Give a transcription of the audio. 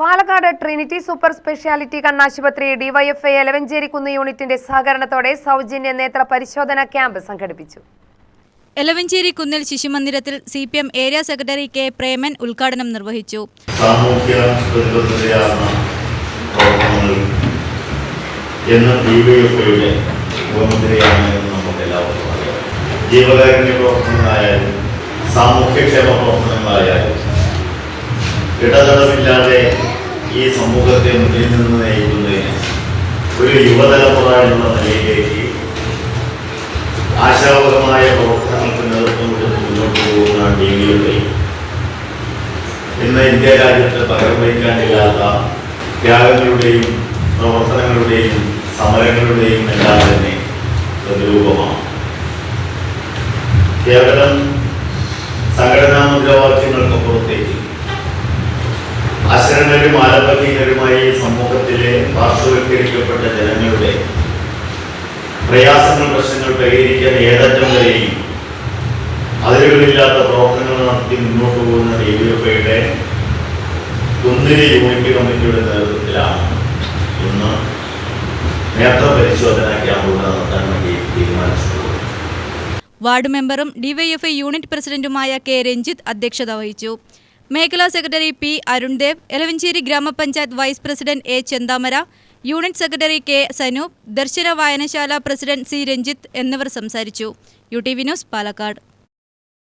Palakkad Trinity super speciality കണ്ണാശുപത്രി DYFI എലവഞ്ചേരിക്കുന്ന് യൂണിറ്റിന്റെ സഹകരണത്തോടെ സൗജന്യ നേത്ര പരിശോധന ക്യാമ്പ് സംഘടിപ്പിച്ചു. എലവഞ്ചേരി കുന്നിൽ ശിശുമന്ദിരത്തിൽ CPM area secretary K Preman ഉദ്ഘാടനം നിർവഹിച്ചു. ഇടതടവില്ലാതെ ഈ സമൂഹത്തെ മുന്നിൽ നിന്ന് നയിക്കുന്നതിന് ഒരു യുവതലമുറ എന്ന നിലയിലേക്ക് ആശാവഹമായ പ്രവർത്തനങ്ങൾക്ക് നേതൃത്വം കൊടുത്ത് മുന്നോട്ട് പോകുന്ന DVFI ഇന്ന് ഇന്ത്യ രാജ്യത്ത് പകരം വയ്ക്കാനില്ലാത്ത ത്യാഗങ്ങളുടെയും പ്രവർത്തനങ്ങളുടെയും സമരങ്ങളുടെയും എല്ലാം തന്നെ പ്രതിരൂപമാണ്. കേവലം സംഘടനാ മുദ്രാവാക്യങ്ങൾക്കപ്പുറത്തേക്ക് അശരണരും ആലംബഹീനരുമായി സമൂഹത്തിലെ പാർശ്വവൽക്കരിക്കപ്പെട്ട ജനങ്ങളുടെ പ്രയാസങ്ങൾ പ്രശ്നങ്ങൾ പരിഹരിക്കാൻ ഏതറ്റം വരെയും അതിരുകളില്ലാത്ത പ്രവർത്തനങ്ങൾ നടത്തി മുന്നോട്ട് പോകുന്ന DVFIയുടെ കുന്നിരി യൂണിറ്റ് കമ്മിറ്റിയുടെ നേതൃത്വത്തിലാണ് ഇന്ന് നേത്ര പരിശോധന ക്യാമ്പുകൾ നടത്താൻ വേണ്ടി തീരുമാനിച്ചത്. വാർഡ് മെമ്പറും DYFI യൂണിറ്റ് പ്രസിഡന്റുമായ കെ രഞ്ജിത്ത് അധ്യക്ഷത വഹിച്ചു. മേഖലാ സെക്രട്ടറി P അരുൺദേവ്, എലവഞ്ചേരി ഗ്രാമപഞ്ചായത്ത് vice president A Chenthamara, unit secretary K Sanoop, Darshana വായനശാല പ്രസിഡന്റ് C രഞ്ജിത്ത് എന്നിവർ സംസാരിച്ചു. UTV news, Palakkad.